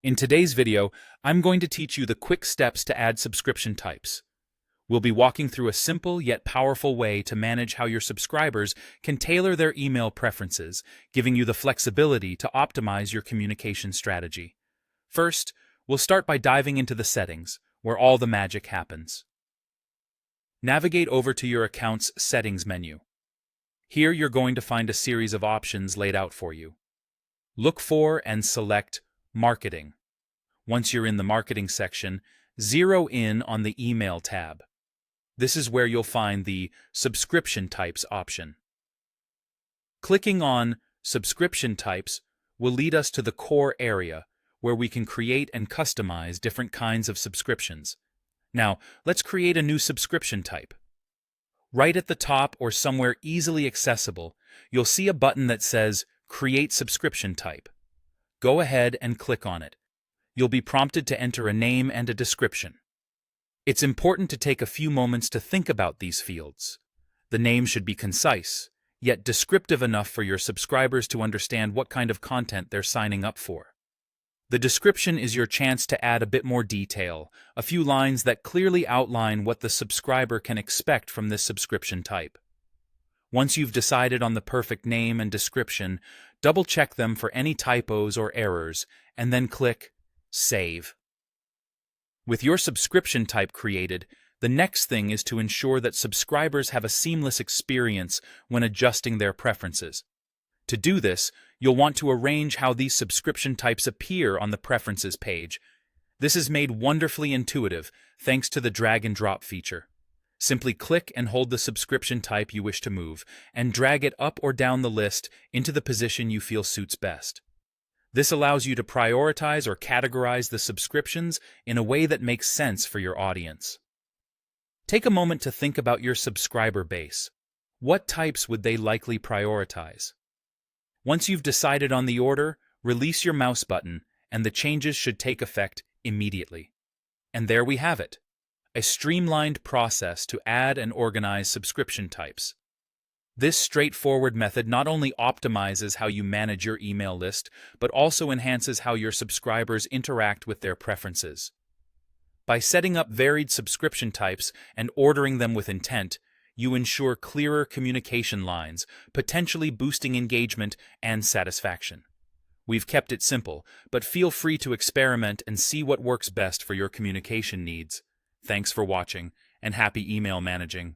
In today's video, I'm going to teach you the quick steps to add subscription types. We'll be walking through a simple yet powerful way to manage how your subscribers can tailor their email preferences, giving you the flexibility to optimize your communication strategy. First, we'll start by diving into the settings, where all the magic happens. Navigate over to your account's Settings menu. Here you're going to find a series of options laid out for you. Look for and select Marketing. Once you're in the Marketing section, zero in on the Email tab. This is where you'll find the Subscription Types option. Clicking on Subscription Types will lead us to the core area, where we can create and customize different kinds of subscriptions. Now, let's create a new subscription type. Right at the top or somewhere easily accessible, you'll see a button that says Create Subscription Type. Go ahead and click on it. You'll be prompted to enter a name and a description. It's important to take a few moments to think about these fields. The name should be concise, yet descriptive enough for your subscribers to understand what kind of content they're signing up for. The description is your chance to add a bit more detail, a few lines that clearly outline what the subscriber can expect from this subscription type. Once you've decided on the perfect name and description, double-check them for any typos or errors, and then click Save. With your subscription type created, the next thing is to ensure that subscribers have a seamless experience when adjusting their preferences. To do this, you'll want to arrange how these subscription types appear on the Preferences page. This is made wonderfully intuitive thanks to the drag and drop feature. Simply click and hold the subscription type you wish to move, and drag it up or down the list into the position you feel suits best. This allows you to prioritize or categorize the subscriptions in a way that makes sense for your audience. Take a moment to think about your subscriber base. What types would they likely prioritize? Once you've decided on the order, release your mouse button, and the changes should take effect immediately. And there we have it, a streamlined process to add and organize subscription types. This straightforward method not only optimizes how you manage your email list, but also enhances how your subscribers interact with their preferences. By setting up varied subscription types and ordering them with intent, you ensure clearer communication lines, potentially boosting engagement and satisfaction. We've kept it simple, but feel free to experiment and see what works best for your communication needs. Thanks for watching, and happy email managing.